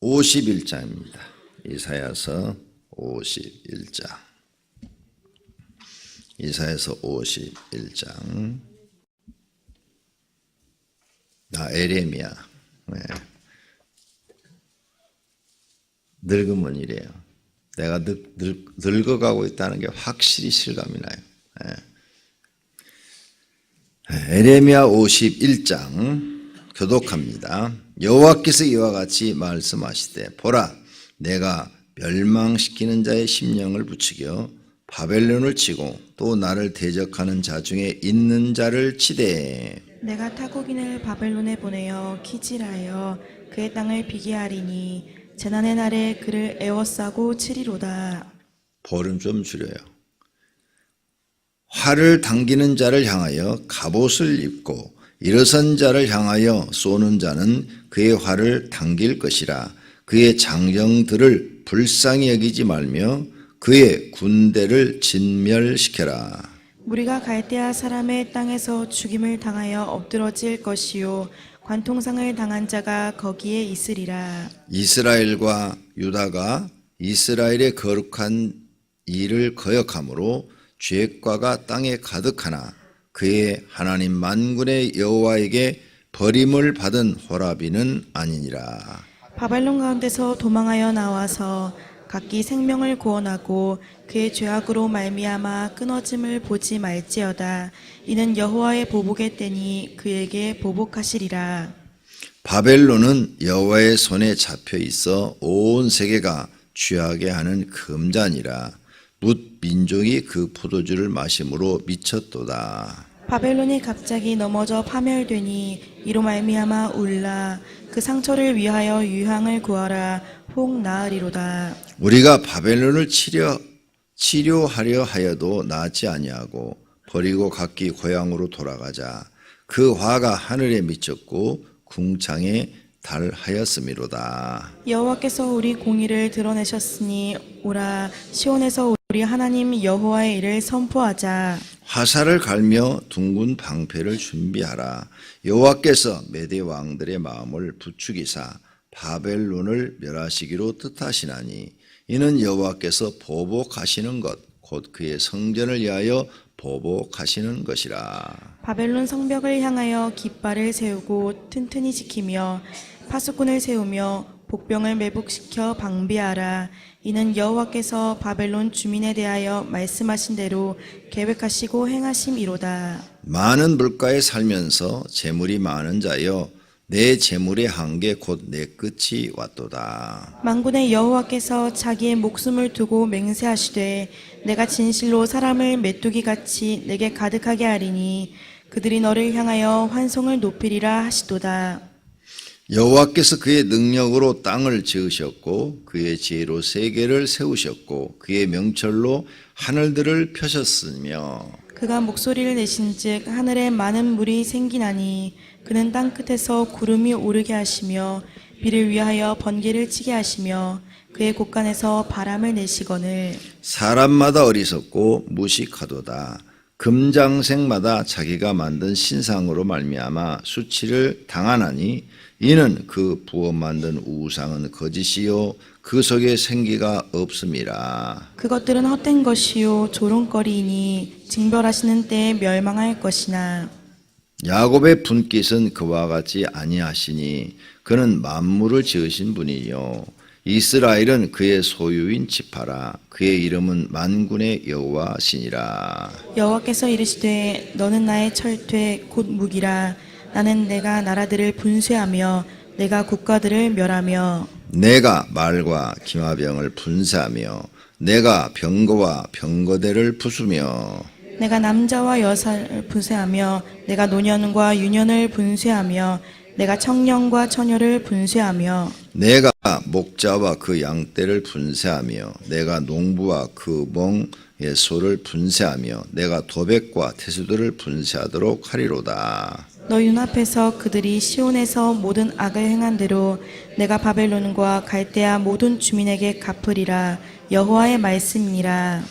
51장입니다. 이사야서 51장. 이사야서 51장. 에레미야. 네. 늙으면 이래요. 내가 늙어가고 있다는 게 확실히 실감이 나요. 네. 에레미야 51장 교독합니다. 여호와께서 이와 같이 말씀하시되 보라 내가 멸망시키는 자의 심령을 부추겨 바벨론을 치고 또 나를 대적하는 자 중에 있는 자를 치되 내가 타국인을 바벨론에 보내어 기질하여 그의 땅을 비게 하리니 재난의 날에 그를 에워싸고 치리로다. 볼음 좀 줄여요. 활을 당기는 자를 향하여 갑옷을 입고 일어선 자를 향하여 쏘는 자는 그의 활을 당길 것이라. 그의 장정들을 불쌍히 여기지 말며 그의 군대를 진멸시켜라. 무리가 갈대아 사람의 땅에서 죽임을 당하여 엎드러질 것이요 관통상을 당한 자가 거기에 있으리라. 이스라엘과 유다가 이스라엘의 거룩한 일을 거역함으로 죄과가 땅에 가득하나 그의 하나님 만군의 여호와에게 버림을 받은 호라비는 아니니라. 바벨론 가운데서 도망하여 나와서 각기 생명을 구원하고 그의 죄악으로 말미암아 끊어짐을 보지 말지어다. 이는 여호와의 보복의 때니 그에게 보복하시리라. 바벨론은 여호와의 손에 잡혀 있어 온 세계가 취하게 하는 금잔이라. 뭇 민족이 그 포도주를 마심으로 미쳤도다. 바벨론이 갑자기 넘어져 파멸되니 이로 말미암아 울라. 그 상처를 위하여 유향을 구하라. 혹 나으리로다. 우리가 바벨론을 치료하려 하여도 낫지 아니하고 버리고 각기 고향으로 돌아가자. 그 화가 하늘에 미쳤고 궁창에 달하였음이로다. 여호와께서 우리 공의를 드러내셨으니 오라. 시온에서 우리 하나님 여호와의 일을 선포하자. 화살을 갈며 둥근 방패를 준비하라. 여호와께서 메대 왕들의 마음을 부추기사 바벨론을 멸하시기로 뜻하시나니 이는 여호와께서 보복하시는 것 곧 그의 성전을 위하여 보복하시는 것이라. 바벨론 성벽을 향하여 깃발을 세우고 튼튼히 지키며 파수꾼을 세우며 복병을 매복시켜 방비하라. 이는 여호와께서 바벨론 주민에 대하여 말씀하신 대로 계획하시고 행하심이로다. 많은 물가에 살면서 재물이 많은 자여 내 재물의 한계 곧 내 끝이 왔도다. 만군의 여호와께서 자기의 목숨을 두고 맹세하시되 내가 진실로 사람을 메뚜기같이 내게 가득하게 하리니 그들이 너를 향하여 환송을 높이리라 하시도다. 여호와께서 그의 능력으로 땅을 지으셨고 그의 지혜로 세계를 세우셨고 그의 명철로 하늘들을 펴셨으며 그가 목소리를 내신즉 하늘에 많은 물이 생기나니 그는 땅 끝에서 구름이 오르게 하시며 비를 위하여 번개를 치게 하시며 그의 곳간에서 바람을 내시거늘 사람마다 어리석고 무식하도다. 금장색마다 자기가 만든 신상으로 말미암아 수치를 당하나니 이는 그 부어 만든 우상은 거짓이요 그 속에 생기가 없음이라. 그것들은 헛된 것이요 조롱거리이니 징벌하시는 때에 멸망할 것이나 야곱의 분깃은 그와 같이 아니하시니 그는 만물을 지으신 분이요 이스라엘은 그의 소유인 지파라. 그의 이름은 만군의 여호와시니라. 여호와께서 이르시되 너는 나의 철퇴 곧 무기라. 나는 내가 나라들을 분쇄하며 내가 국가들을 멸하며 내가 말과 기마병을 분쇄하며 내가 병거와 병거대를 부수며 내가 남자와 여자를 분쇄하며 내가 노년과 유년을 분쇄하며 내가 청년과 처녀를 분쇄하며 내가 목자와 그 양떼를 분쇄하며 내가 농부와 그 멍의 소를 분쇄하며 내가 도백과 태수들을 분쇄하도록 하리로다. 너 눈앞에서 그들이 시온에서 모든 악을 행한 대로 내가 바벨론과 갈대아 모든 주민에게 갚으리라. 여호와의 말씀이니라.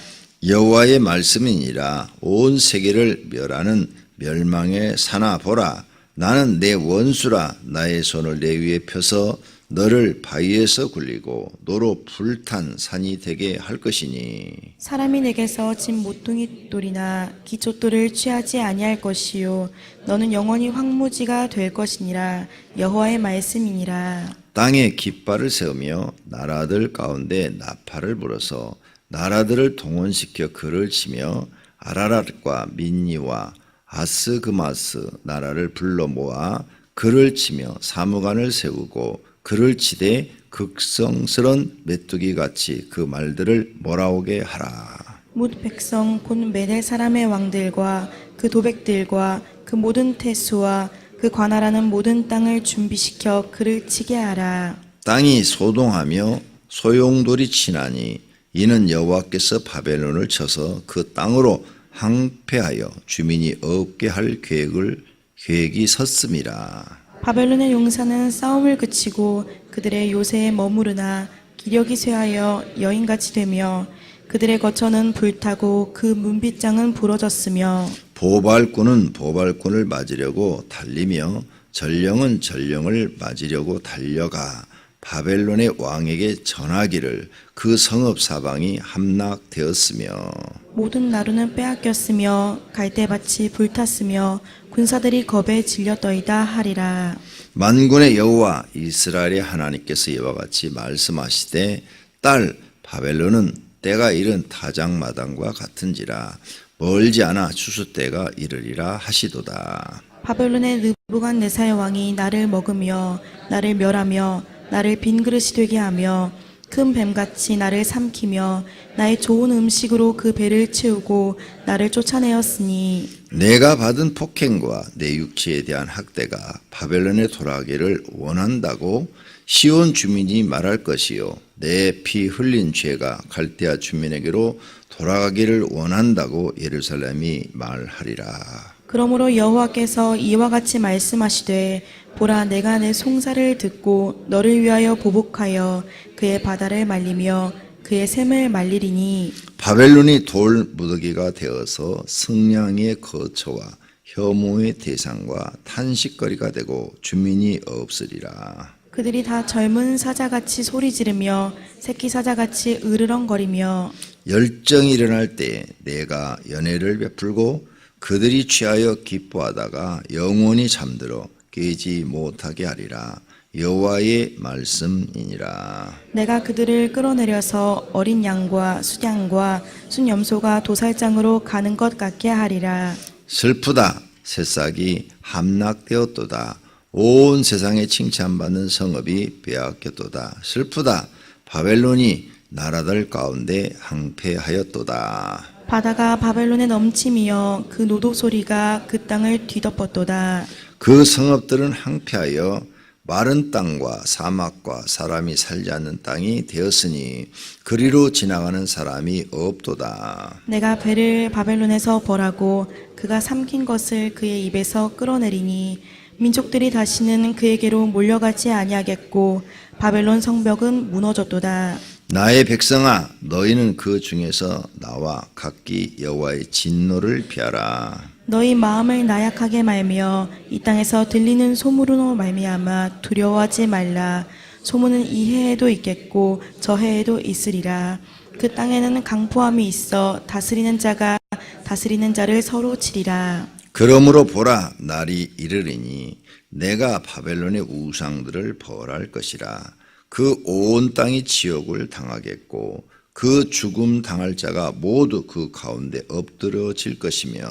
여호와의 말씀이니라. 온 세계를 멸하는 멸망의 사나 보라. 나는 내 원수라. 나의 손을 내 위에 펴서 너를 바위에서 굴리고 노로 불탄 산이 되게 할 것이니 사람이 내게서 진 모퉁이 돌이나 기초돌을 취하지 아니할 것이요 너는 영원히 황무지가 될 것이니라. 여호와의 말씀이니라. 땅에 깃발을 세우며 나라들 가운데 나팔을 불어서 나라들을 동원시켜 그를 치며 아라랏과 민니와 아스그마스 나라를 불러 모아 그를 치며 사무관을 세우고 그를 치되 극성스런 메뚜기 같이 그 말들을 몰아오게 하라. 뭇 백성 곧 메대 사람의 왕들과 그 도백들과 그 모든 태수와 그 관할하는 모든 땅을 준비시켜 그를 치게 하라. 땅이 소동하며 소용돌이 치나니 이는 여호와께서 바벨론을 쳐서 그 땅으로 항폐하여 주민이 없게 할 계획이 섰음이라. 바벨론의 용사는 싸움을 그치고 그들의 요새에 머무르나 기력이 쇠하여 여인같이 되며 그들의 거처는 불타고 그 문빗장은 부러졌으며 보발꾼은 보발꾼을 맞으려고 달리며 전령은 전령을 맞으려고 달려가 바벨론의 왕에게 전하기를 그 성읍 사방이 함락되었으며 모든 나루는 빼앗겼으며 갈대밭이 불탔으며 군사들이 겁에 질렸더이다 하리라. 만군의 여호와 이스라엘의 하나님께서 이와 같이 말씀하시되 딸 바벨론은 때가 이른 타작마당과 같은지라 멀지 않아 추수 때가 이르리라 하시도다. 바벨론의 느부갓네살 왕이 나를 먹으며 나를 멸하며 나를 빈 그릇이 되게 하며 큰 뱀같이 나를 삼키며 나의 좋은 음식으로 그 배를 채우고 나를 쫓아내었으니 내가 받은 폭행과 내 육체에 대한 학대가 바벨론에 돌아가기를 원한다고 시온 주민이 말할 것이요 내 피 흘린 죄가 갈대아 주민에게로 돌아가기를 원한다고 예루살렘이 말하리라. 그러므로 여호와께서 이와 같이 말씀하시되 보라 내가 내 송사를 듣고 너를 위하여 보복하여 그의 바다를 말리며 그의 샘을 말리리니 바벨론이 돌 무더기가 되어서 승냥이의 거처와 혐오의 대상과 탄식거리가 되고 주민이 없으리라. 그들이 다 젊은 사자같이 소리 지르며 새끼 사자같이 으르렁거리며 열정이 일어날 때 내가 연회를 베풀고 그들이 취하여 기뻐하다가 영원히 잠들어 깨지 못하게 하리라. 여호와의 말씀이니라. 내가 그들을 끌어내려서 어린 양과 순양과 순염소가 도살장으로 가는 것 같게 하리라. 슬프다 새싹이 함락되었도다. 온 세상에 칭찬받는 성읍이 빼앗겼도다. 슬프다 바벨론이 나라들 가운데 항폐하였도다. 바다가 바벨론에 넘치며 그 노도 소리가 그 땅을 뒤덮었도다. 그 성읍들은 항폐하여 마른 땅과 사막과 사람이 살지 않는 땅이 되었으니 그리로 지나가는 사람이 없도다. 내가 배를 바벨론에서 벌하고 그가 삼킨 것을 그의 입에서 끌어내리니 민족들이 다시는 그에게로 몰려가지 아니하겠고 바벨론 성벽은 무너졌도다. 나의 백성아 너희는 그 중에서 나와 각기 여호와의 진노를 피하라. 너희 마음을 나약하게 말며 이 땅에서 들리는 소문으로 말미암아 두려워하지 말라. 소문은 이 해에도 있겠고 저 해에도 있으리라. 그 땅에는 강포함이 있어 다스리는 자가 다스리는 자를 서로 치리라. 그러므로 보라 날이 이르리니 내가 바벨론의 우상들을 벌할 것이라. 그 온 땅이 지옥을 당하겠고 그 죽음 당할 자가 모두 그 가운데 엎드려질 것이며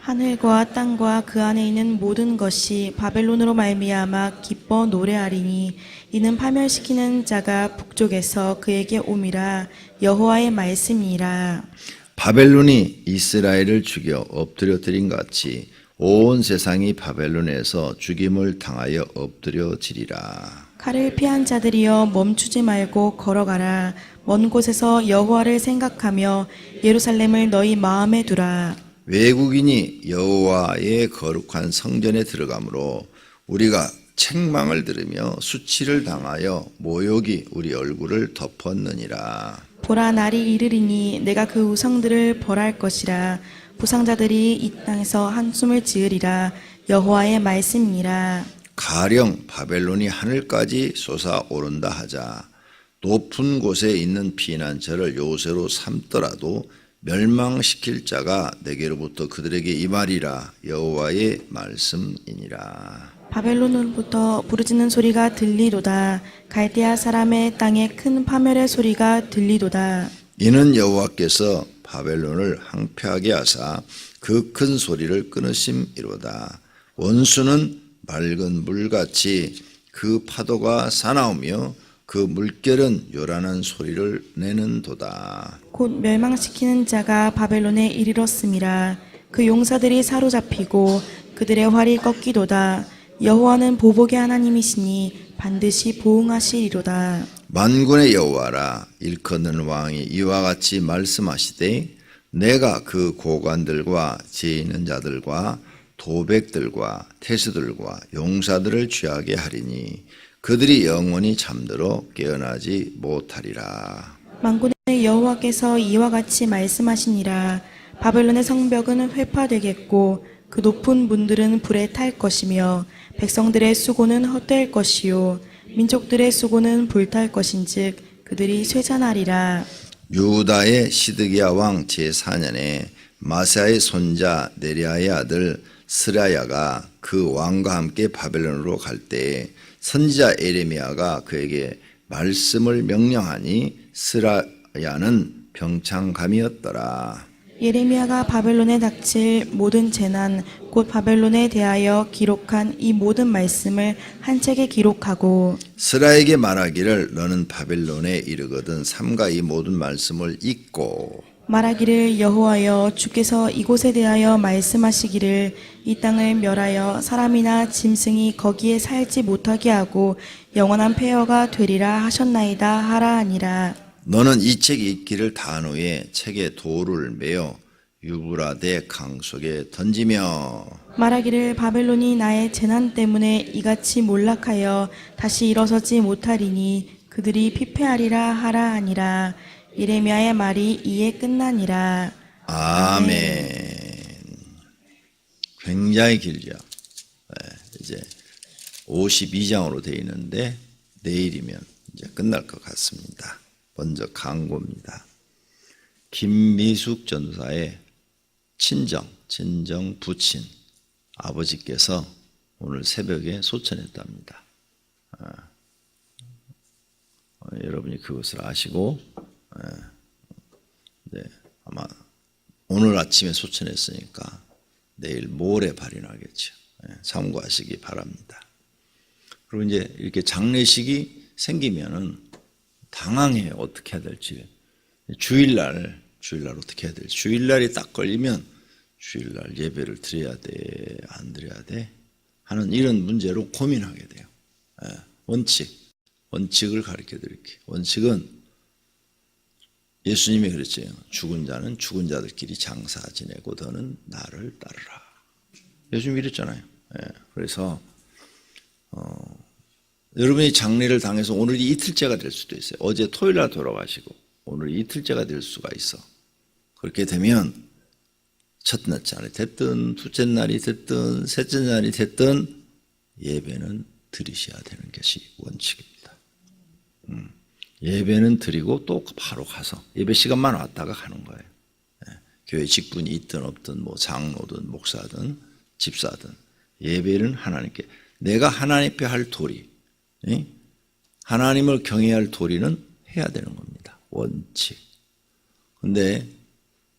하늘과 땅과 그 안에 있는 모든 것이 바벨론으로 말미암아 기뻐 노래하리니 이는 파멸시키는 자가 북쪽에서 그에게 옴이라. 여호와의 말씀이라. 바벨론이 이스라엘을 죽여 엎드려뜨린 같이 온 세상이 바벨론에서 죽임을 당하여 엎드려지리라. 칼을 피한 자들이여 멈추지 말고 걸어가라. 먼 곳에서 여호와를 생각하며 예루살렘을 너희 마음에 두라. 외국인이 여호와의 거룩한 성전에 들어가므로 우리가 책망을 들으며 수치를 당하여 모욕이 우리 얼굴을 덮었느니라. 보라 날이 이르리니 내가 그 우상들을 벌할 것이라. 부상자들이 이 땅에서 한숨을 지으리라. 여호와의 말씀이니라. 가령 바벨론이 하늘까지 솟아오른다 하자. 높은 곳에 있는 피난처를 요새로 삼더라도 멸망시킬 자가 내게로부터 그들에게 임하리라. 여호와의 말씀이니라. 바벨론으로부터 부르짖는 소리가 들리도다. 갈대아 사람의 땅에 큰 파멸의 소리가 들리도다. 이는 여호와께서 바벨론을 항폐하게 하사 그 큰 소리를 끊으심이로다. 원수는 맑은 물같이 그 파도가 사나우며 그 물결은 요란한 소리를 내는도다. 곧 멸망시키는 자가 바벨론에 이르렀음이라. 그 용사들이 사로잡히고 그들의 활이 꺾이도다. 여호와는 보복의 하나님이시니 반드시 보응하시리로다. 만군의 여호와라. 일컫는 왕이 이와 같이 말씀하시되 내가 그 고관들과 지혜 있는 자들과 도백들과 태수들과 용사들을 취하게 하리니 그들이 영원히 잠들어 깨어나지 못하리라. 만군의 여호와께서 이와 같이 말씀하시니라. 바벨론의 성벽은 회파되겠고 그 높은 문들은 불에 탈 것이며 백성들의 수고는 헛될 것이요 민족들의 수고는 불탈 것인즉 그들이 쇠잔하리라. 유다의 시드기야 왕 제4년에 마사의 손자 네리아의 아들 스라야가 그 왕과 함께 바벨론으로 갈 때에 선지자 에레미야가 그에게 말씀을 명령하니 스라야는 병창감이었더라. 예레미야가 바벨론에 닥칠 모든 재난 곧 바벨론에 대하여 기록한 이 모든 말씀을 한 책에 기록하고 스라에게 말하기를 너는 바벨론에 이르거든 삼가 이 모든 말씀을 읽고 말하기를 여호와여 주께서 이곳에 대하여 말씀하시기를 이 땅을 멸하여 사람이나 짐승이 거기에 살지 못하게 하고 영원한 폐허가 되리라 하셨나이다 하라 하니라. 너는 이 책이 읽기를 다한 후에 책에 돌을 메어 유브라데 강 속에 던지며 말하기를 바벨론이 나의 재난 때문에 이같이 몰락하여 다시 일어서지 못하리니 그들이 피폐하리라 하라 하니라. 예레미야의 말이 이에 끝나니라. 아멘. 굉장히 길죠. 이제 52장으로 되어 있는데 내일이면 이제 끝날 것 같습니다. 먼저 강고입니다. 김미숙 전사의 친정 부친 아버지께서 오늘 새벽에 소천했답니다. 여러분이 그것을 아시고 아마 오늘 아침에 소천했으니까 내일 모레 발인하겠죠. 참고하시기 바랍니다. 그리고 이제 이렇게 장례식이 생기면은 당황해요. 어떻게 해야 될지. 주일날 어떻게 해야 될지. 주일날이 딱 걸리면 주일날 예배를 드려야 돼, 안 드려야 돼 하는 이런 문제로 고민하게 돼요. 원칙을 가르쳐 드릴게요. 원칙은 예수님이 그랬죠. 죽은 자는 죽은 자들끼리 장사 지내고 너는 나를 따르라. 예수님이 이랬잖아요. 그래서 여러분이 장례를 당해서 오늘이 이틀째가 될 수도 있어요. 어제 토요일날 돌아가시고 오늘이 이틀째가 될 수가 있어. 그렇게 되면 첫날이 됐든 둘째 날이 됐든 셋째 날이 됐든 예배는 드리셔야 되는 것이 원칙입니다. 예배는 드리고 또 바로 가서 예배 시간만 왔다가 가는 거예요. 교회 직분이 있든 없든 뭐 장로든 목사든 집사든 예배는 하나님께 내가 하나님 앞에 할 도리 하나님을 경외해야 할 도리는 해야 되는 겁니다. 원칙. 근데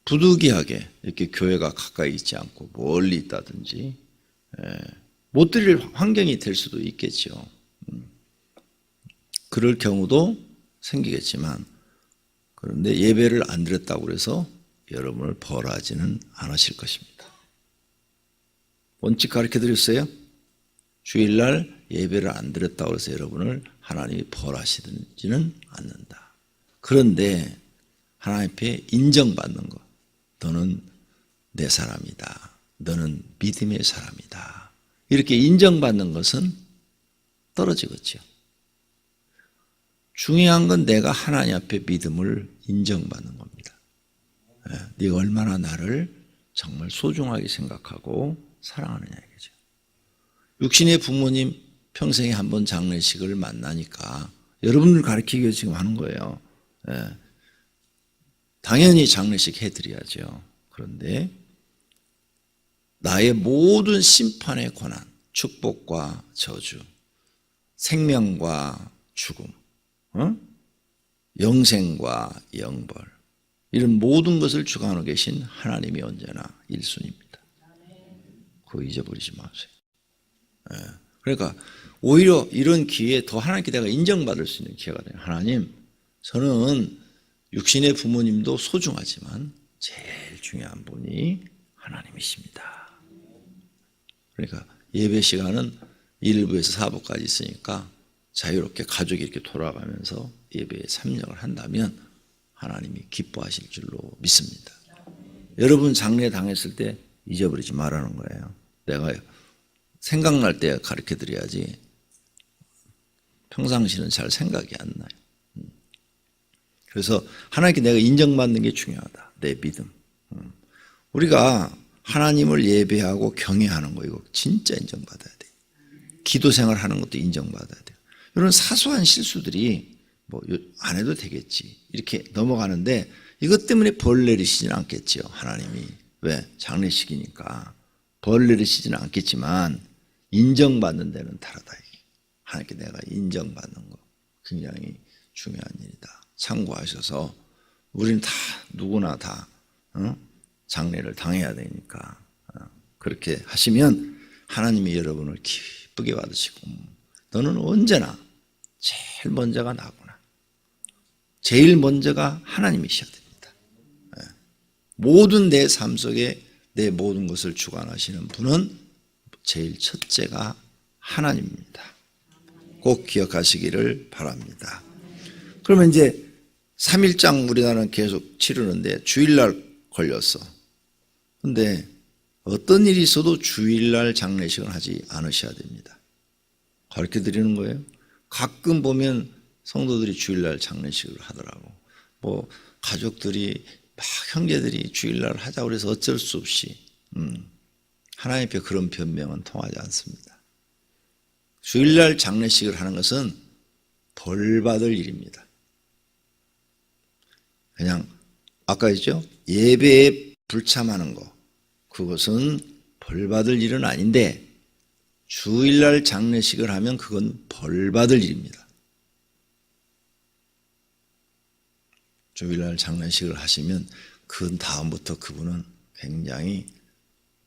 부득이하게 이렇게 교회가 가까이 있지 않고 멀리 있다든지 못 드릴 환경이 될 수도 있겠죠. 그럴 경우도 생기겠지만 그런데 예배를 안 드렸다고 해서 여러분을 벌하지는 않으실 것입니다. 원칙 가르쳐 드렸어요? 주일날 예배를 안 드렸다고 해서 여러분을 하나님이 벌하시지는 않는다. 그런데 하나님 앞에 인정받는 것. 너는 내 사람이다. 너는 믿음의 사람이다. 이렇게 인정받는 것은 떨어지겠죠. 중요한 건 내가 하나님 앞에 믿음을 인정받는 겁니다. 네가 얼마나 나를 정말 소중하게 생각하고 사랑하느냐 이거죠. 육신의 부모님 평생에 한 번 장례식을 만나니까 여러분들 가르치기 위해서 지금 하는 거예요. 예. 당연히 장례식 해드려야죠. 그런데 나의 모든 심판의 권한, 축복과 저주, 생명과 죽음, 영생과 영벌, 이런 모든 것을 주관하고 계신 하나님이 언제나 1순위입니다. 그거 잊어버리지 마세요. 예. 그러니까 오히려 이런 기회에 더 하나님께 내가 인정받을 수 있는 기회가 돼요. 하나님, 저는 육신의 부모님도 소중하지만 제일 중요한 분이 하나님이십니다. 그러니까 예배 시간은 1부에서 4부까지 있으니까 자유롭게 가족이 이렇게 돌아가면서 예배에 참여를 한다면 하나님이 기뻐하실 줄로 믿습니다. 여러분 장례 당했을 때 잊어버리지 말라는 거예요. 내가 생각날 때 가르쳐 드려야지 평상시는 잘 생각이 안 나요. 그래서 하나님께 내가 인정받는 게 중요하다. 내 믿음. 우리가 하나님을 예배하고 경외하는 거 이거 진짜 인정받아야 돼요. 기도 생활하는 것도 인정받아야 돼요. 이런 사소한 실수들이 뭐 안 해도 되겠지 이렇게 넘어가는데 이것 때문에 벌 내리시지는 않겠죠. 하나님이. 왜? 장례식이니까 벌 내리시지는 않겠지만 인정받는 데는 다르다. 하나님께 내가 인정받는 거 굉장히 중요한 일이다. 참고하셔서 우리는 다 누구나 다 장례를 당해야 되니까 그렇게 하시면 하나님이 여러분을 기쁘게 받으시고 너는 언제나 제일 먼저가 나구나. 제일 먼저가 하나님이셔야 됩니다. 모든 내 삶 속에 내 모든 것을 주관하시는 분은 제일 첫째가 하나님입니다. 꼭 기억하시기를 바랍니다. 그러면 이제 3일장 우리나라는 계속 치르는데 주일날 걸렸어. 근데 어떤 일이 있어도 주일날 장례식을 하지 않으셔야 됩니다. 가르쳐 드리는 거예요. 가끔 보면 성도들이 주일날 장례식을 하더라고. 뭐 가족들이 막 형제들이 주일날 하자고 그래서 어쩔 수 없이 하나님 앞에 그런 변명은 통하지 않습니다. 주일날 장례식을 하는 것은 벌 받을 일입니다. 그냥 아까 했죠? 예배에 불참하는 거 그것은 벌 받을 일은 아닌데 주일날 장례식을 하면 그건 벌 받을 일입니다. 주일날 장례식을 하시면 그 다음부터 그분은 굉장히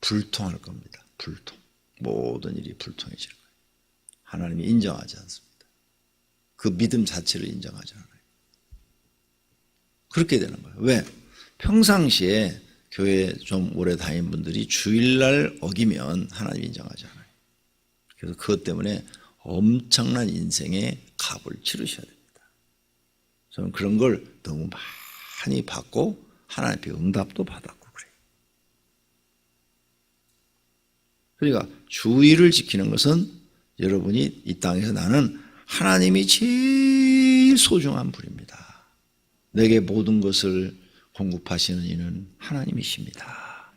불통할 겁니다. 불통. 모든 일이 불통해질 거예요. 하나님이 인정하지 않습니다. 그 믿음 자체를 인정하지 않아요. 그렇게 되는 거예요. 왜? 평상시에 교회 좀 오래 다닌 분들이 주일날 어기면 하나님 인정하지 않아요. 그래서 그것 때문에 엄청난 인생의 값을 치르셔야 됩니다. 저는 그런 걸 너무 많이 받고 하나님 앞에 응답도 받았고 그래요. 그러니까 주의를 지키는 것은 여러분이 이 땅에서 나는 하나님이 제일 소중한 분입니다. 내게 모든 것을 공급하시는 이는 하나님이십니다.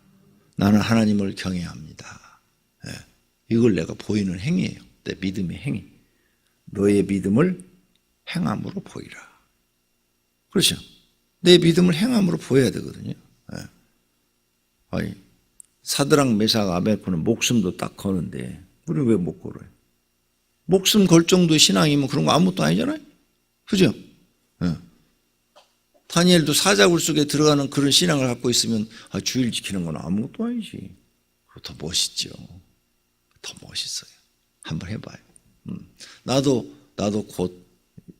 나는 하나님을 경외합니다. 네. 이걸 내가 보이는 행위예요. 내 믿음의 행위. 너의 믿음을 행함으로 보이라. 그렇죠. 내 믿음을 행함으로 보여야 되거든요. 네. 아니, 사드락 메삭 아벳고는 목숨도 딱 거는데 우리는 왜 못 걸어요? 목숨 걸 정도의 신앙이면 그런 거 아무것도 아니잖아요. 그죠? 네. 다니엘도 사자굴 속에 들어가는 그런 신앙을 갖고 있으면 주일 지키는 건 아무것도 아니지. 그거 더 멋있죠. 더 멋있어요. 한번 해봐요. 나도 곧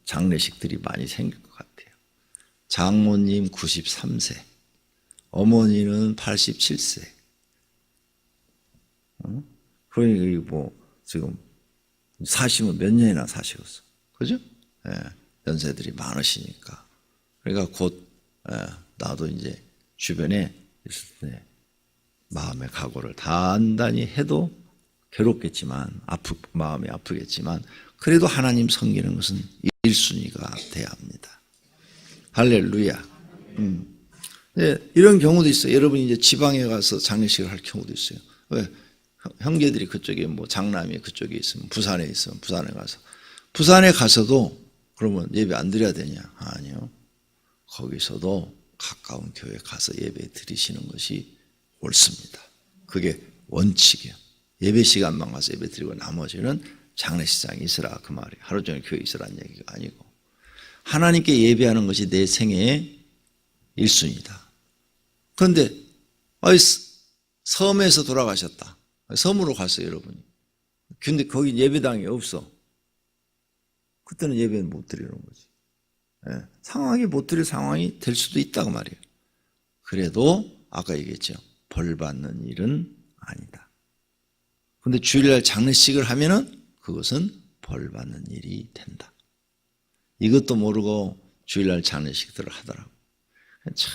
장례식들이 많이 생길 것 같아요. 장모님 93세, 어머니는 87세. 그러니까 뭐 지금 사시면 몇 년이나 사시겠어. 그죠? 예, 연세들이 많으시니까. 그러니까 곧 나도 이제 주변에 있을 때 마음의 각오를 단단히 해도 괴롭겠지만 마음이 아프겠지만 그래도 하나님 섬기는 것은 1순위가 돼야 합니다. 할렐루야. 네, 이런 경우도 있어요. 여러분이 이제 지방에 가서 장례식을 할 경우도 있어요. 왜? 형제들이 그쪽에 뭐 장남이 그쪽에 있으면 부산에 있으면 부산에 가서도 그러면 예배 안 드려야 되냐? 아니요. 거기서도 가까운 교회 가서 예배 드리시는 것이 옳습니다. 그게 원칙이에요. 예배 시간만 가서 예배 드리고 나머지는 장례식장에 있으라 그 말이에요. 하루 종일 교회에 있으라는 얘기가 아니고 하나님께 예배하는 것이 내 생애의 1순위다. 그런데 섬에서 돌아가셨다. 섬으로 갔어요, 여러분이. 근데 거기 예배당이 없어. 그때는 예배는 못 드리는 거지. 상황이 못 드릴 상황이 될 수도 있다고 말이에요. 그래도 아까 얘기했죠. 벌 받는 일은 아니다. 근데 주일날 장례식을 하면은 그것은 벌 받는 일이 된다. 이것도 모르고 주일날 장례식들을 하더라고. 참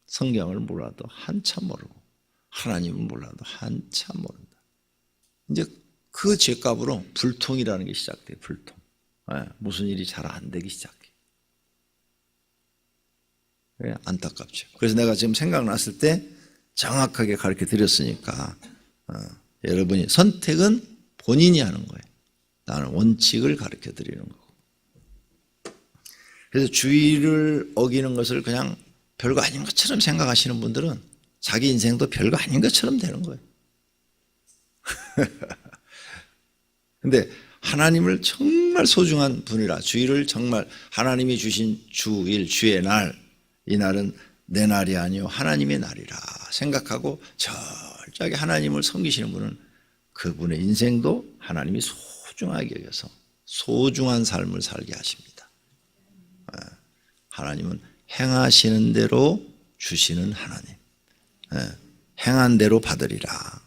성경을 몰라도 한참 모르고 하나님을 몰라도 한참 모른다. 이제 그 죄값으로 불통이라는 게 시작돼요. 불통. 무슨 일이 잘 안 되기 시작해. 안타깝죠. 그래서 내가 지금 생각났을 때 정확하게 가르쳐 드렸으니까 여러분이 선택은 본인이 하는 거예요. 나는 원칙을 가르쳐 드리는 거고. 그래서 주의를 어기는 것을 그냥 별거 아닌 것처럼 생각하시는 분들은 자기 인생도 별거 아닌 것처럼 되는 거예요. 근데 하나님을 정말 소중한 분이라 주일을 정말 하나님이 주신 주일, 주의 날, 이 날은 내 날이 아니요 하나님의 날이라 생각하고 철저하게 하나님을 섬기시는 분은 그분의 인생도 하나님이 소중하게 여겨서 소중한 삶을 살게 하십니다. 하나님은 행하시는 대로 주시는 하나님. 행한 대로 받으리라.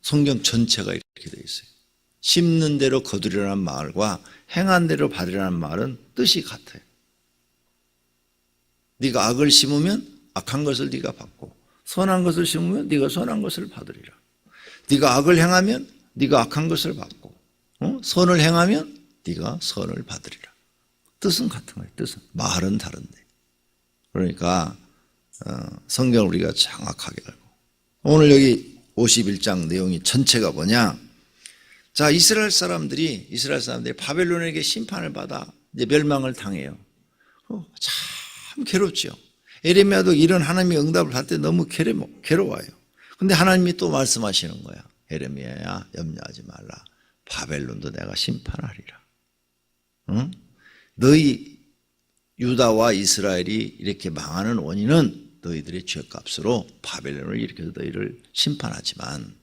성경 전체가 이렇게 되어 있어요. 심는 대로 거두리라는 말과 행한 대로 받으리라는 말은 뜻이 같아요. 네가 악을 심으면 악한 것을 네가 받고 선한 것을 심으면 네가 선한 것을 받으리라. 네가 악을 행하면 네가 악한 것을 받고 선을 행하면 네가 선을 받으리라. 뜻은 같은 거예요. 뜻은 말은 다른데. 그러니까 성경을 우리가 정확하게 알고 오늘 여기 51장 내용이 전체가 뭐냐? 자, 이스라엘 사람들이 바벨론에게 심판을 받아 이제 멸망을 당해요. 참 괴롭죠. 에레미야도 이런 하나님의 응답을 받을 때 너무 괴로워요. 근데 하나님이 또 말씀하시는 거야. 에레미야야, 염려하지 말라. 바벨론도 내가 심판하리라. 응? 너희 유다와 이스라엘이 이렇게 망하는 원인은 너희들의 죄값으로 바벨론을 일으켜서 너희를 심판하지만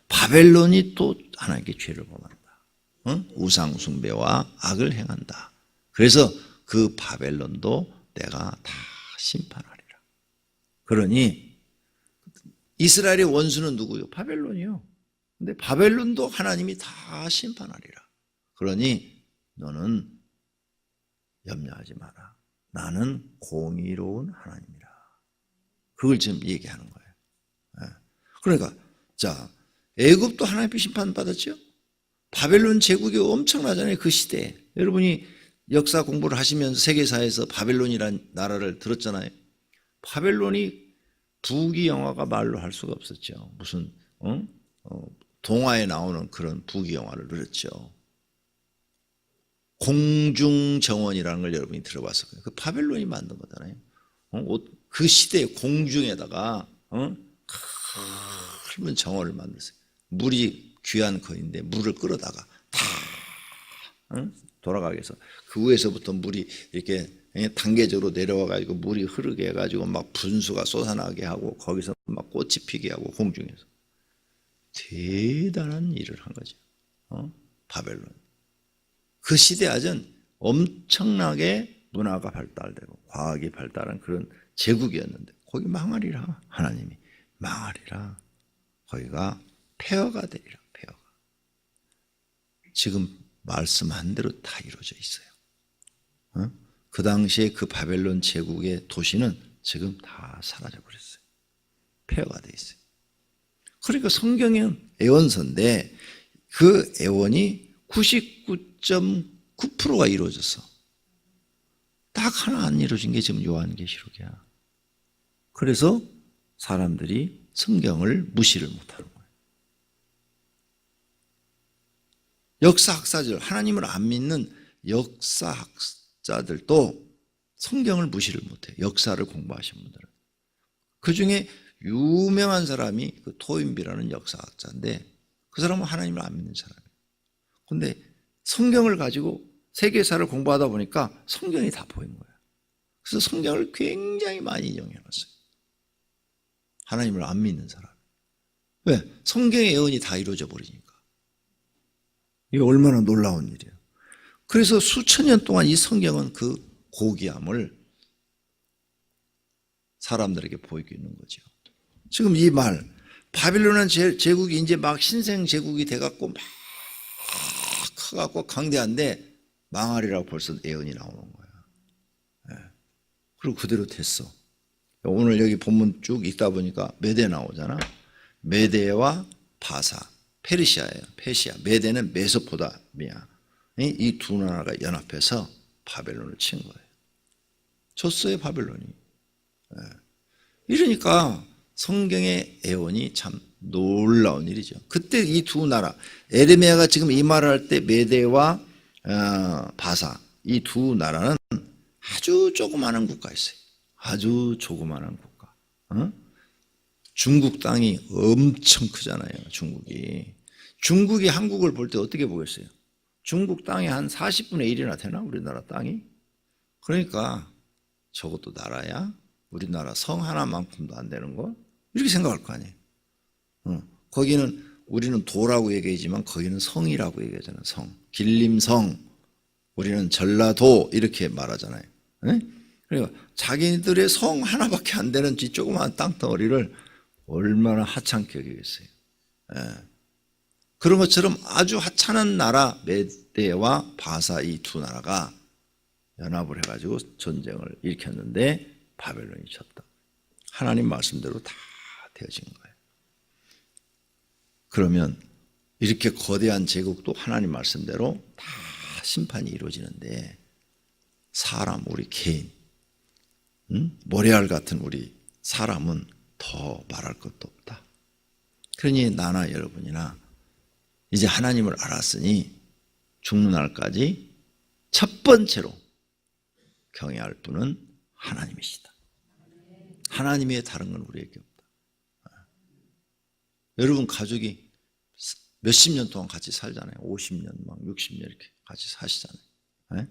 바벨론이 또 하나님께 죄를 범한다. 응? 우상 숭배와 악을 행한다. 그래서 그 바벨론도 내가 다 심판하리라. 그러니 이스라엘의 원수는 누구요? 바벨론이요. 근데 바벨론도 하나님이 다 심판하리라. 그러니 너는 염려하지 마라. 나는 공의로운 하나님이라. 그걸 지금 얘기하는 거예요. 그러니까 자, 애굽도 하나님의 심판받았죠. 바벨론 제국이 엄청나잖아요. 그 시대에. 여러분이 역사 공부를 하시면서 세계사에서 바벨론이라는 나라를 들었잖아요. 바벨론이 부귀영화가 말로 할 수가 없었죠. 무슨 동화에 나오는 그런 부귀영화를 누렸죠. 공중정원이라는 걸 여러분이 들어봤을 거예요. 그 바벨론이 만든 거잖아요. 그 시대의 공중에다가 큰 정원을 만들었어요. 물이 귀한 거인데 물을 끌어다가 다 돌아가게 해서 그 위에서부터 물이 이렇게 단계적으로 내려와 가지고 물이 흐르게 해가지고 막 분수가 쏟아나게 하고 거기서 막 꽃이 피게 하고 공중에서 대단한 일을 한 거죠. 바벨론. 그 시대 아전 엄청나게 문화가 발달되고 과학이 발달한 그런 제국이었는데 거기 망하리라. 하나님이 망하리라. 거기가 폐허가 되리라. 폐허가. 지금 말씀한 대로 다 이루어져 있어요. 그 당시에 그 바벨론 제국의 도시는 지금 다 사라져 버렸어요. 폐허가 돼 있어요. 그러니까 성경은 애원서인데 그 애원이 99.9%가 이루어졌어. 딱 하나 안 이루어진 게 지금 요한계시록이야. 그래서 사람들이 성경을 무시를 못하는 거예요. 역사학자들, 하나님을 안 믿는 역사학자들도 성경을 무시를 못해요. 역사를 공부하신 분들은. 그 중에 유명한 사람이 그 토인비라는 역사학자인데 그 사람은 하나님을 안 믿는 사람이에요. 그런데 성경을 가지고 세계사를 공부하다 보니까 성경이 다 보인 거예요. 그래서 성경을 굉장히 많이 인용해놨어요. 하나님을 안 믿는 사람. 왜? 성경의 예언이 다 이루어져 버리니까. 이게 얼마나 놀라운 일이에요. 그래서 수천 년 동안 이 성경은 그 고귀함을 사람들에게 보이고 있는 거죠. 지금 이 말, 바빌론 제국이 이제 막 신생 제국이 돼갖고 막 커갖고 강대한데 망하리라고 벌써 예언이 나오는 거야. 그리고 그대로 됐어. 오늘 여기 본문 쭉 읽다 보니까 메대 나오잖아. 메대와 바사, 페르시아예요. 페시아. 메대는 메소포타미아. 이 두 나라가 연합해서 바벨론을 친 거예요. 졌어요, 바벨론이. 이러니까 성경의 예언이 참 놀라운 일이죠. 그때 이 두 나라, 에르미야가 지금 이 말을 할 때 메대와 바사, 이 두 나라는 아주 조그마한 국가였어요. 아주 조그마한 국가. 중국 땅이 엄청 크잖아요. 중국이 한국을 볼 때 어떻게 보겠어요? 중국 땅이 한 40분의 1이나 되나? 우리나라 땅이? 그러니까 저것도 나라야? 우리나라 성 하나만큼도 안 되는 거? 이렇게 생각할 거 아니에요. 거기는 우리는 도라고 얘기하지만 거기는 성이라고 얘기하잖아요. 성. 길림성. 우리는 전라도 이렇게 말하잖아요. 그러니까 자기들의 성 하나밖에 안 되는 이 조그마한 땅덩어리를 얼마나 하찮게 여기겠어요. 그런 것처럼 아주 하찮은 나라 메대와 바사 이 두 나라가 연합을 해가지고 전쟁을 일으켰는데 바벨론이 졌다. 하나님 말씀대로 다 되어진 거예요. 그러면 이렇게 거대한 제국도 하나님 말씀대로 다 심판이 이루어지는데 사람, 우리 개인, 모래알 같은 우리 사람은 더 말할 것도 없다. 그러니 나나 여러분이나 이제 하나님을 알았으니 죽는 날까지 첫 번째로 경외할 분은 하나님이시다. 하나님 외에 다른 건 우리에게 없다. 여러분 가족이 몇십 년 동안 같이 살잖아요. 50년, 막 60년 이렇게 같이 사시잖아요.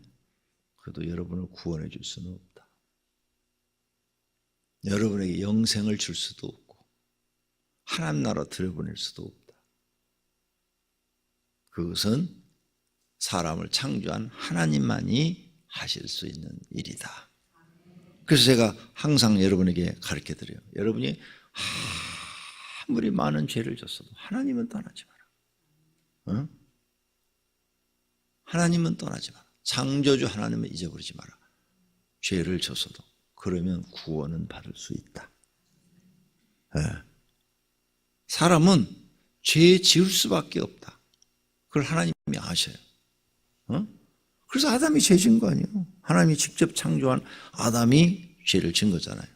그래도 여러분을 구원해 줄 수는 없다. 여러분에게 영생을 줄 수도 없고 하나님 나라 들여보낼 수도 없다. 그것은 사람을 창조한 하나님만이 하실 수 있는 일이다. 그래서 제가 항상 여러분에게 가르쳐드려요. 여러분이 아무리 많은 죄를 졌어도 하나님은 떠나지 마라. 하나님은 떠나지 마라. 창조주 하나님은 잊어버리지 마라. 죄를 졌어도 그러면 구원은 받을 수 있다. 사람은 죄 지을 수밖에 없다. 그걸 하나님이 아셔요. 그래서 아담이 죄 진 거 아니에요. 하나님이 직접 창조한 아담이 죄를 진 거잖아요.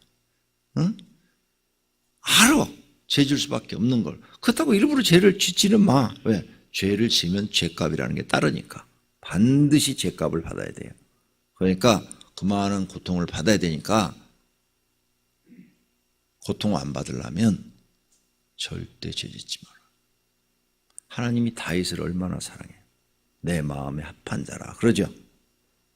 알아. 죄 질 수밖에 없는 걸. 그렇다고 일부러 죄를 짓지는 마. 왜? 죄를 지면 죄값이라는 게 따르니까. 반드시 죄값을 받아야 돼요. 그러니까 그 많은 고통을 받아야 되니까 고통 안 받으려면 절대 죄 짓지 마라. 하나님이 다윗을 얼마나 사랑해요. 내 마음에 합한 자라. 그러죠?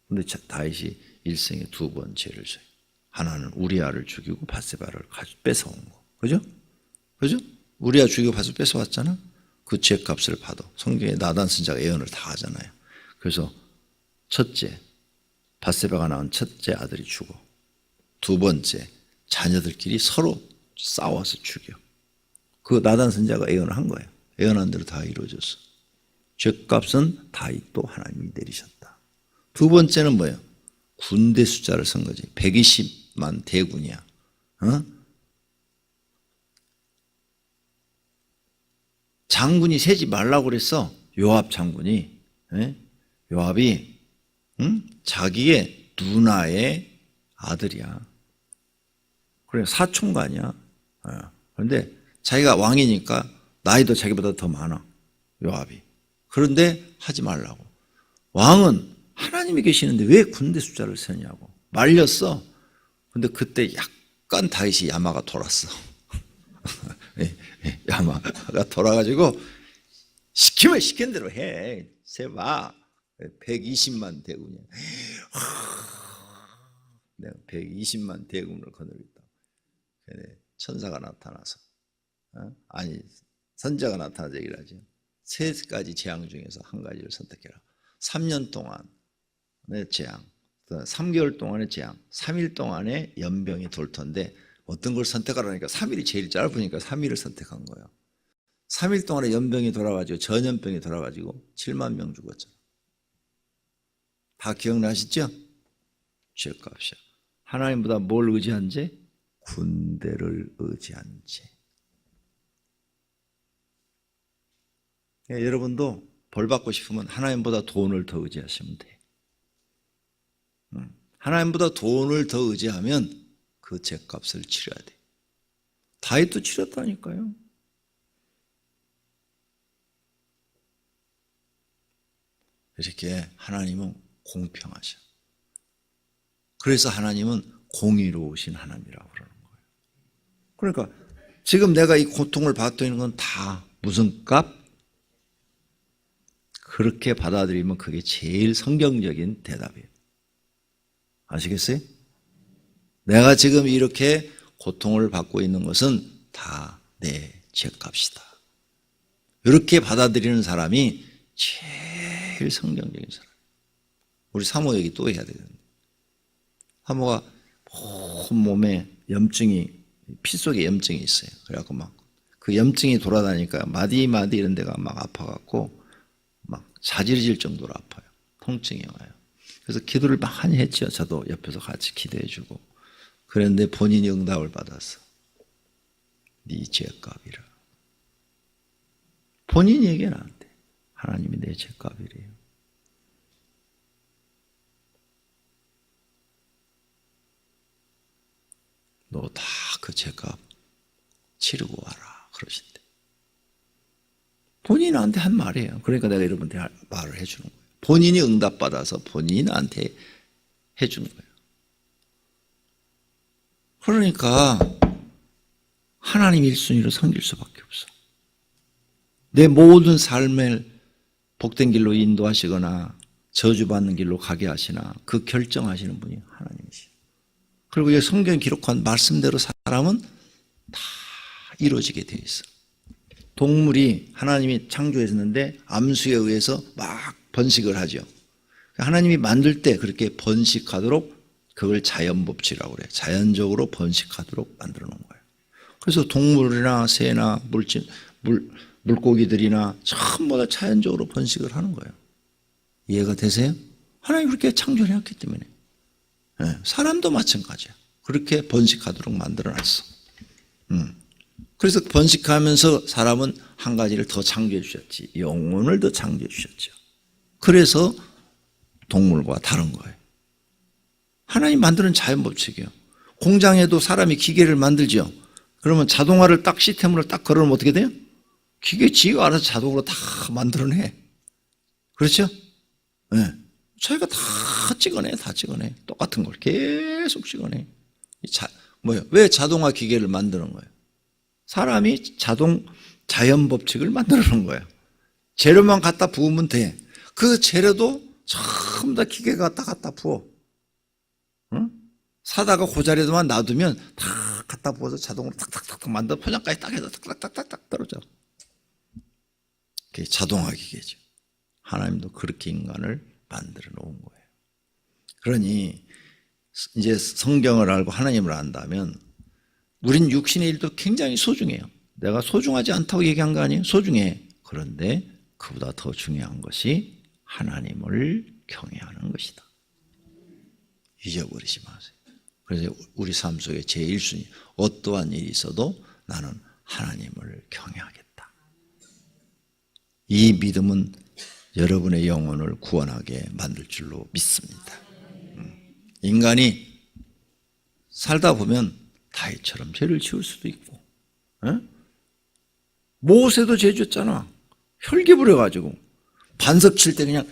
근데 다윗이 일생에 두 번 죄를 져요. 하나는 우리아를 죽이고 밧세바를 뺏어온 거. 그죠? 그죠? 우리아 죽이고 밧세바 뺏어왔잖아? 그 죄값을 받아. 성경에 나단 선지자가 예언을 다 하잖아요. 그래서 첫째, 밧세바가 낳은 첫째 아들이 죽어. 두 번째, 자녀들끼리 서로 싸워서 죽여. 그 나단 선지자가 예언을 한 거예요. 예언한 대로 다 이루어졌어. 죄값은 다윗도 하나님이 내리셨다. 두 번째는 뭐예요? 군대 숫자를 쓴 거지. 120만 대군이야. 장군이 세지 말라고 그랬어. 요압 장군이. 요압이 자기의 누나의 아들이야. 그래 사촌간이야. 그런데 자기가 왕이니까 나이도 자기보다 더 많아. 요압이. 그런데 하지 말라고. 왕은 하나님이 계시는데 왜 군대 숫자를 세냐고 말렸어. 근데 그때 약간 다윗이 야마가 돌았어. 야마가 돌아가지고 시키면 시킨 대로 해. 세봐. 120만 대군이야. 내가 120만 대군을 거느리다. 천사가 나타나서 아니 선자가 나타나서 얘기를 하죠. 세 가지 재앙 중에서 한 가지를 선택해라. 3년 동안의 재앙, 3개월 동안의 재앙, 3일 동안의 연병이 돌 텐데 어떤 걸 선택하라니까 3일이 제일 짧으니까 3일을 선택한 거예요. 3일 동안에 연병이 돌아가지고 전염병이 돌아가지고 7만 명 죽었죠. 다 기억나시죠? 죄값이야. 하나님보다 뭘 의지한 죄? 군대를 의지한 죄. 여러분도 벌 받고 싶으면 하나님보다 돈을 더 의지하시면 돼. 하나님보다 돈을 더 의지하면 그 죄값을 치러야 돼. 다윗도 치렀다니까요. 이렇게 하나님은 공평하셔. 그래서 하나님은 공의로우신 하나님이라고 그러는 거예요. 그러니까 지금 내가 이 고통을 받고 있는 건 다 무슨 값? 그렇게 받아들이면 그게 제일 성경적인 대답이에요. 아시겠어요? 내가 지금 이렇게 고통을 받고 있는 것은 다 내 죄값이다. 이렇게 받아들이는 사람이 제일 성경적인 사람. 우리 사모 얘기 또 해야 되거든요. 사모가 온몸에 염증이, 피 속에 염증이 있어요. 그래갖고 막 그 염증이 돌아다니까 마디 이런 데가 막 아파갖고 막 자지러질 정도로 아파요. 통증이 와요. 그래서 기도를 많이 했죠. 저도 옆에서 같이 기도해주고. 그런데 본인이 응답을 받았어. 네 죄값이라. 본인이 얘기는 안 돼. 하나님이 내 죄값이래요. 너 다 그 죄값 치르고 와라 그러신대. 본인이 나한테 한 말이에요. 그러니까 내가 여러분한테 말을 해주는 거예요. 본인이 응답받아서 본인이 나한테 해주는 거예요. 그러니까 하나님 1순위로 섬길 수밖에 없어. 내 모든 삶을 복된 길로 인도하시거나 저주받는 길로 가게 하시나 그 결정하시는 분이 하나님이시죠. 그리고 이 성경에 기록한 말씀대로 사람은 다 이루어지게 되어 있어. 동물이 하나님이 창조했는데 암수에 의해서 막 번식을 하죠. 하나님이 만들 때 그렇게 번식하도록 그걸 자연법칙이라고 그래요. 자연적으로 번식하도록 만들어 놓은 거예요. 그래서 동물이나 새나 물고기들이나 전부 다 자연적으로 번식을 하는 거예요. 이해가 되세요? 하나님이 그렇게 창조를 했기 때문에. 네, 사람도 마찬가지야. 그렇게 번식하도록 만들어 놨어. 그래서 번식하면서 사람은 한 가지를 더 창조해 주셨지. 영혼을 더 창조해 주셨죠. 그래서 동물과 다른 거예요. 하나님 만드는 자연법칙이에요. 공장에도 사람이 기계를 만들죠. 그러면 자동화를 딱 시스템으로 딱 걸어놓으면 어떻게 돼요? 기계 지가 알아서 자동으로 다 만들어내. 그렇죠? 네. 저희가 다 찍어내. 똑같은 걸 계속 찍어내. 왜 자동화 기계를 만드는 거예요? 사람이 자연 법칙을 만들어 놓은 거예요. 재료만 갖다 부으면 돼. 그 재료도 전부 다 기계가 갖다 부어. 응? 사다가 그 자리에만 놔두면 다 갖다 부어서 자동으로 탁탁탁 만들어 포장까지 딱 해서 탁탁탁탁 떨어져. 그게 자동화 기계죠. 하나님도 그렇게 인간을 만들어 놓은 거예요. 그러니 이제 성경을 알고 하나님을 안다면 우린 육신의 일도 굉장히 소중해요. 내가 소중하지 않다고 얘기한 거 아니에요? 소중해. 그런데 그보다 더 중요한 것이 하나님을 경외하는 것이다. 잊어버리지 마세요. 그래서 우리 삶 속에 제1순위 어떠한 일이 있어도 나는 하나님을 경외하겠다. 이 믿음은 여러분의 영혼을 구원하게 만들 줄로 믿습니다. 인간이 살다 보면 다윗처럼 죄를 지을 수도 있고, 모세도 죄 지었잖아. 혈기 부려가지고 반석 칠 때 그냥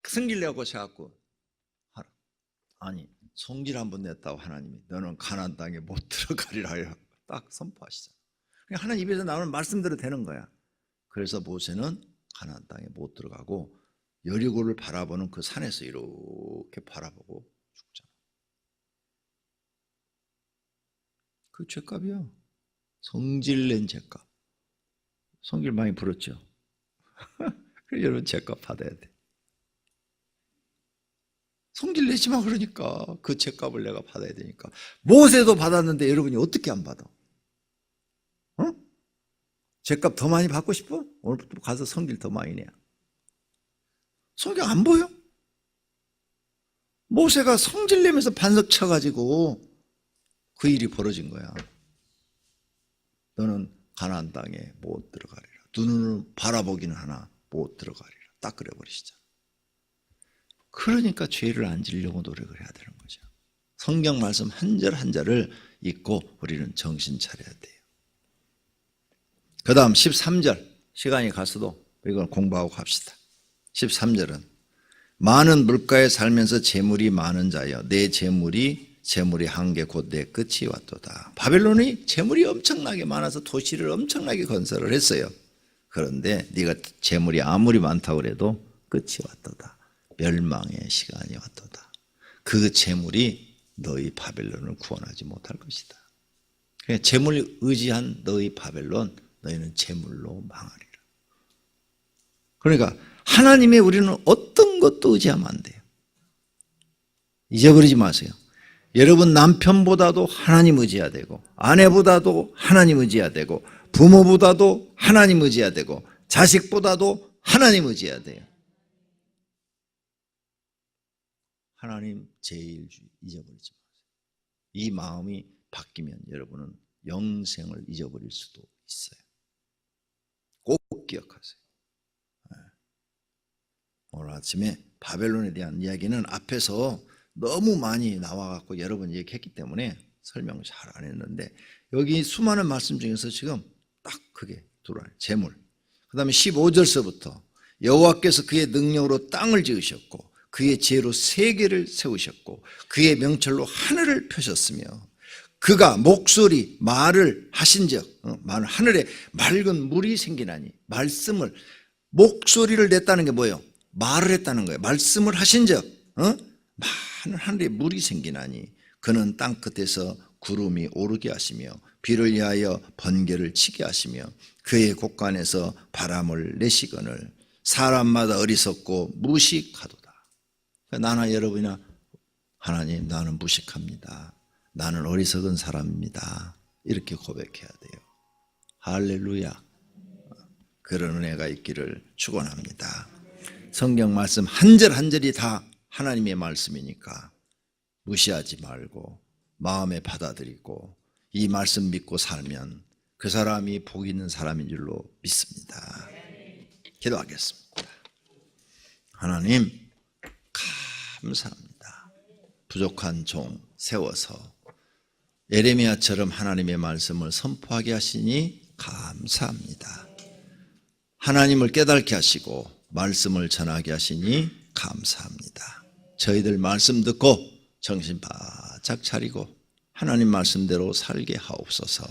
성질내고 해갖고 아니 성질 한번 냈다고 하나님이 너는 가나안 땅에 못 들어가리라 하여 딱 선포하시잖아. 그냥 하나님 입에서 나오는 말씀대로 되는 거야. 그래서 모세는 가나안 땅에 못 들어가고 여리고를 바라보는 그 산에서 이렇게 바라보고 죽잖아. 그 죄값이야. 성질낸 죄값. 성질 많이 부렸죠. 그래서 여러분 죄값 받아야 돼. 성질 내지 마 그러니까 그 죄값을 내가 받아야 되니까. 모세도 받았는데 여러분이 어떻게 안 받아? 어? 죄값 더 많이 받고 싶어? 오늘부터 가서 성질 더 많이 내. 성경 안 보여? 모세가 성질 내면서 반석 쳐가지고 그 일이 벌어진 거야. 너는 가나안 땅에 못 들어가리라. 눈으로 바라보기는 하나 못 들어가리라. 딱 그래버리시잖아. 그러니까 죄를 안 지려고 노력을 해야 되는 거죠. 성경 말씀 한 절 한 절을 읽고 우리는 정신 차려야 돼요. 그 다음 13절 시간이 갔어도 이걸 공부하고 갑시다. 13절은 많은 물가에 살면서 재물이 많은 자여 내 재물이 한계 곧 내 끝이 왔도다. 바벨론이 재물이 엄청나게 많아서 도시를 엄청나게 건설을 했어요. 그런데 네가 재물이 아무리 많다고 그래도 끝이 왔도다. 멸망의 시간이 왔도다. 그 재물이 너희 바벨론을 구원하지 못할 것이다. 그러니까 재물을 의지한 너희 바벨론 너희는 재물로 망하리라. 그러니까 하나님의 우리는 어떤 것도 의지하면 안 돼요. 잊어버리지 마세요. 여러분 남편보다도 하나님 의지해야 되고 아내보다도 하나님 의지해야 되고 부모보다도 하나님 의지해야 되고 자식보다도 하나님 의지해야 돼요. 하나님 제일 잊어버리지 마세요. 이 마음이 바뀌면 여러분은 영생을 잊어버릴 수도 있어요. 꼭 기억하세요. 오늘 아침에 바벨론에 대한 이야기는 앞에서 너무 많이 나와갖고 여러 번 얘기했기 때문에 설명 잘 안 했는데 여기 수많은 말씀 중에서 지금 딱 크게 들어와요. 재물. 그 다음에 15절서부터 여호와께서 그의 능력으로 땅을 지으셨고 그의 지혜로 세계를 세우셨고 그의 명철로 하늘을 펴셨으며 그가 목소리 말을 하신즉 하늘에 맑은 물이 생기나니 말씀을 목소리를 냈다는 게 뭐예요? 말을 했다는 거예요. 말씀을 하신즉 많은 하늘에 물이 생기나니 그는 땅 끝에서 구름이 오르게 하시며 비를 위하여 번개를 치게 하시며 그의 곳간에서 바람을 내시거늘 사람마다 어리석고 무식하도다. 나나 여러분이나 하나님 나는 무식합니다. 나는 어리석은 사람입니다. 이렇게 고백해야 돼요. 할렐루야. 그런 은혜가 있기를 축원합니다. 성경 말씀 한 절 한 절이 다 하나님의 말씀이니까 무시하지 말고 마음에 받아들이고 이 말씀 믿고 살면 그 사람이 복 있는 사람인 줄로 믿습니다. 기도하겠습니다. 하나님 감사합니다. 부족한 종 세워서 예레미야처럼 하나님의 말씀을 선포하게 하시니 감사합니다. 하나님을 깨닫게 하시고 말씀을 전하게 하시니 감사합니다. 저희들 말씀 듣고 정신 바짝 차리고 하나님 말씀대로 살게 하옵소서.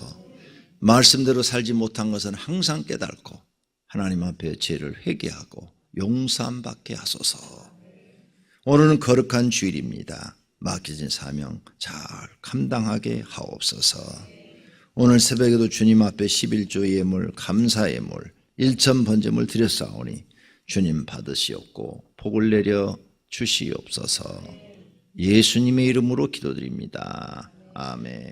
말씀대로 살지 못한 것은 항상 깨닫고 하나님 앞에 죄를 회개하고 용서함 받게 하소서. 오늘은 거룩한 주일입니다. 맡겨진 사명 잘 감당하게 하옵소서. 오늘 새벽에도 주님 앞에 11조 예물 감사 예물 1천 번제물 드렸사오니 주님 받으시옵고 복을 내려 주시옵소서. 예수님의 이름으로 기도드립니다. 아멘.